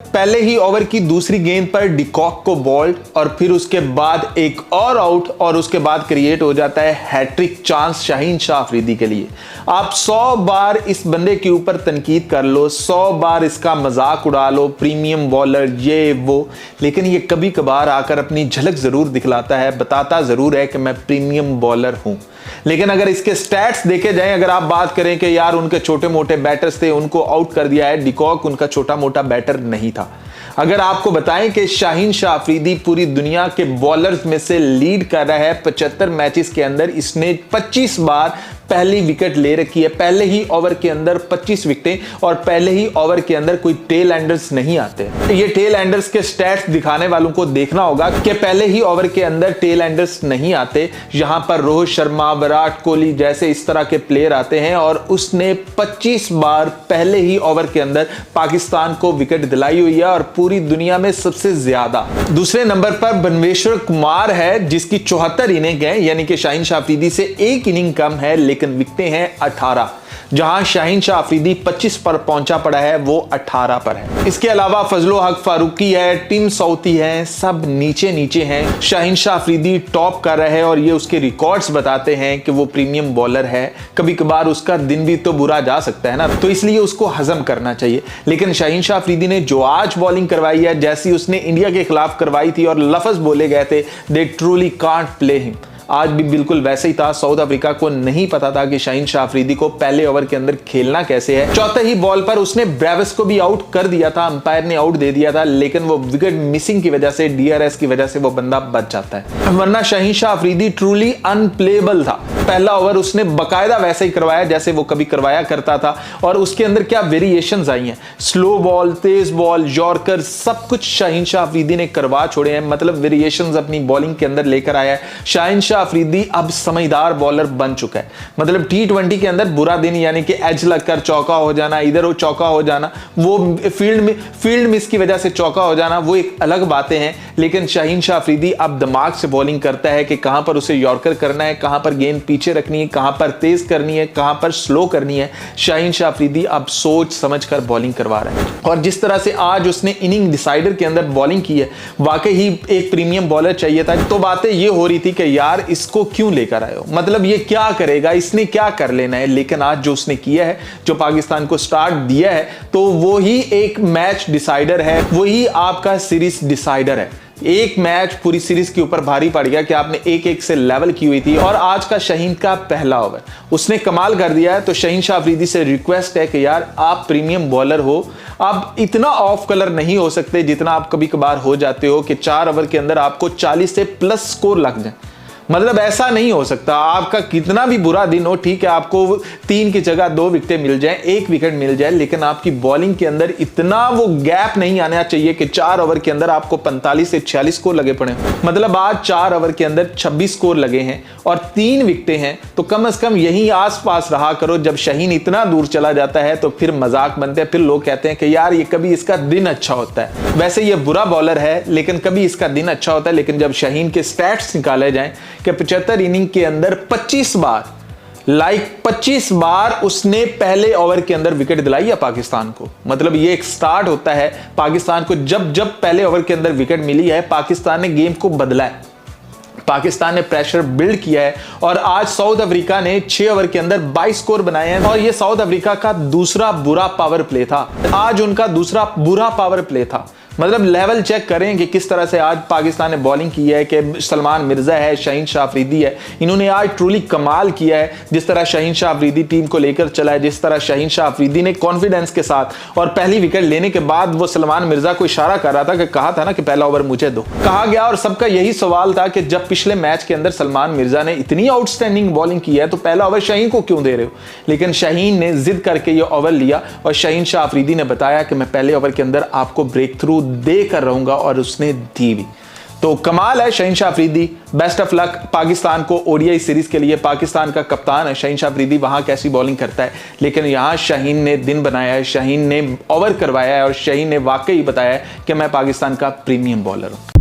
पहले ही ओवर की दूसरी गेंद पर डिकॉक को बॉल्ड और फिर उसके बाद एक और आउट और उसके बाद क्रिएट हो जाता है हैट्रिक चांस शाहीन शाह अफरीदी के लिए। आप 100 बार इस बंदे के ऊपर तनकीद कर लो, 100 बार इसका मजाक उड़ा लो, प्रीमियम बॉलर ये वो, लेकिन ये कभी कभार आकर अपनी झलक जरूर दिखलाता है, बताता जरूर है कि मैं प्रीमियम बॉलर हूं। लेकिन अगर इसके स्टैट्स देखे जाएं, अगर आप बात करें कि यार उनके छोटे मोटे बैटर्स थे उनको आउट कर दिया है, डिकॉक उनका छोटा मोटा बैटर नहीं था। अगर आपको बताएं कि शाहीन शाह अफरीदी पूरी दुनिया के बॉलर्स में से लीड कर रहा है, 75 मैचेस के अंदर इसने 25 बार पहली विकेट ले रखी है। पहले ही ओवर के अंदर 25 विकेटें और पहले ही ओवर के अंदर कोई टेल एंडर्स नहीं आते। ये टेल एंडर्स के स्टैट्स दिखाने वालों को देखना होगा कि पहले ही ओवर के अंदर टेल एंडर्स नहीं आते। यहां पर रोहित शर्मा, विराट कोहली जैसे इस तरह के प्लेयर आते हैं और उसने 25 बार पहले ही ओवर के अंदर पाकिस्तान को विकेट दिलाई हुई है और पूरी दुनिया में सबसे ज्यादा। दूसरे नंबर पर बनवेश्वर कुमार है जिसकी 74 इनिंग है, यानी कि शाहीन शाह अफरीदी से एक इनिंग कम है, लेकिन विकेटें हैं 18। जहां शाहीन शाह अफरीदी 25 पर पहुंचा पड़ा है, वो 18 पर है। इसके अलावा फजलो हक फारूकी है, टिम साउथी है, सब नीचे नीचे हैं। शाहीन शाह अफरीदी टॉप कर रहा है और ये उसके रिकॉर्ड्स बताते हैं कि वो प्रीमियम बॉलर है। कभी कभार उसका दिन भी तो बुरा जा सकता है ना, तो इसलिए उसको हजम करना चाहिए। लेकिन शाहीन शाह अफरीदी ने जो आज बॉलिंग करवाई है, जैसी उसने इंडिया के खिलाफ करवाई थी और लफ्ज बोले गए थे, दे ट्रूली कांट प्ले हिम, आज भी बिल्कुल वैसे ही था। साउथ अफ्रीका को नहीं पता था कि शाहीन शाह अफरीदी को पहले ओवर के अंदर खेलना कैसे है। चौथे ही बॉल पर उसने ब्रेविस को भी आउट कर दिया था, अंपायर ने आउट दे दिया था, लेकिन वो विकेट मिसिंग की वजह से, डीआरएस की वजह से वो बंदा बच जाता है, वरना शाहीन शाह अफरीदी ट्रूली अनप्लेबल था। पहला ओवर उसने बकायदा वैसे ही करवाया जैसे वो कभी करवाया करता था और उसके अंदर क्या वेरिएशंस आई हैं, स्लो बॉल, तेज बॉल, यॉर्कर, सब कुछ शाहीन शाह अफरीदी ने करवा छोड़े हैं। मतलब वेरिएशंस अपनी बॉलिंग के अंदर लेकर आया है। शाहीन शाह अफरीदी अब समझदार बॉलर बन चुका है। मतलब T20 के अंदर बुरा दिन, यानी कि एज लगकर चौका हो जाना, इधर वो चौका हो जाना, वो फील्ड मिस की वजह से चौका हो जाना, वो एक अलग बातें हैं। लेकिन शाहीन शाह अफरीदी अब दिमाग से बॉलिंग करता है कि कहां पर उसे यॉर्कर करना है, कहां पर गेंद पीछे रखनी है, कहां पर तेज करनी है, कहां पर स्लो करनी है। शाहीन शाह अफरीदी अब सोच समझकर बॉलिंग करवा रहा है और जिस तरह से आज उसने इनिंग डिसाइडर के अंदर बॉलिंग की है, वाकई ही एक प्रीमियम बॉलर चाहिए था। तो बातें ये हो रही थी कि यार इसको क्यों लेकर आए हो, मतलब ये क्या करेगा, इसने क्या कर लेना है। लेकिन आज जो उसने किया है, जो पाकिस्तान को स्टार्ट दिया है, तो वो ही एक मैच डिसाइडर है, वही आपका सीरीज डिसाइडर है। एक मैच पूरी सीरीज के ऊपर भारी पड़ गया कि आपने 1-1 से लेवल की हुई थी और आज का शाहीन का पहला ओवर उसने कमाल कर दिया है। तो शाहीन शाह अफरीदी से रिक्वेस्ट है कि यार आप प्रीमियम बॉलर हो, आप इतना ऑफ कलर नहीं हो सकते जितना आप कभी कभार हो जाते हो कि 4 ओवर के अंदर आपको 40 से प्लस स्कोर लग जाए। मतलब ऐसा नहीं हो सकता, आपका कितना भी बुरा दिन हो, ठीक है आपको 3 की जगह 2 विकेटें मिल जाएं, 1 विकेट मिल जाए, लेकिन आपकी बॉलिंग के अंदर इतना वो गैप नहीं आना चाहिए कि 4 ओवर के अंदर आपको 45 से 46 स्कोर लगे पड़े। मतलब आज 4 ओवर के अंदर 26 स्कोर लगे हैं और 3 विकेटें हैं, तो कम से कम यही आसपास रहा करो। जब शाहीन इतना दूर चला जाता है तो फिर मजाक बनते हैं, फिर लोग कहते हैं कि यार ये कभी इसका दिन अच्छा होता है। वैसे ये बुरा बॉलर है लेकिन कभी इसका दिन अच्छा होता है। लेकिन जब शाहीन के स्टैट्स निकाले जाएं कि 75 इनिंग के अंदर 25 बार उसने पहले ओवर के अंदर विकेट दिलाई है पाकिस्तान को। मतलब ये एक स्टार्ट होता है पाकिस्तान को, जब पहले ओवर के अंदर विकेट मिली है, पाकिस्तान ने गेम को बदला है, पाकिस्तान ने प्रेशर बिल्ड किया है। और आज साउथ अफ्रीका ने 6 ओवर के अंदर 22 स्कोर बनाए हैं और ये साउथ अफ्रीका का दूसरा बुरा पावर प्ले था। आज उनका दूसरा बुरा पावर प्ले था। मतलब लेवल चेक करें कि किस तरह से आज पाकिस्तान ने बॉलिंग की है, कि सलमान मिर्जा है, शाहीन शाह अफरीदी है, इन्होंने आज ट्रूली कमाल किया है। जिस तरह शाहीन शाह अफरीदी टीम को लेकर चला है, जिस तरह शाहीन शाह अफरीदी ने कॉन्फिडेंस के साथ, और पहली विकेट लेने के बाद वो सलमान मिर्जा को इशारा कर रहा था कि कहा था ना कि पहला ओवर मुझे दो, कहा गया। और सबका यही सवाल था कि जब पिछले मैच के अंदर सलमान मिर्जा ने इतनी आउटस्टैंडिंग बॉलिंग की है तो पहला ओवर शाहीन को क्यों दे रहे हो। लेकिन शाहीन ने जिद करके ये ओवर लिया और शाहीन शाह अफरीदी ने बताया कि मैं पहले ओवर के अंदर आपको ब्रेक थ्रू देकर रहूंगा, और उसने दी भी। तो कमाल है Shaheen Shah Afridi. Best of luck Pakistan को ओडीआई सीरीज के लिए। पाकिस्तान का कप्तान है शाहीन शाह अफरीदी, वहां कैसी बॉलिंग करता है, लेकिन यहां शाहीन ने दिन बनाया है, शाहीन ने ओवर करवाया है और शाहीन ने वाकई बताया है कि मैं पाकिस्तान का प्रीमियम बॉलर हूं।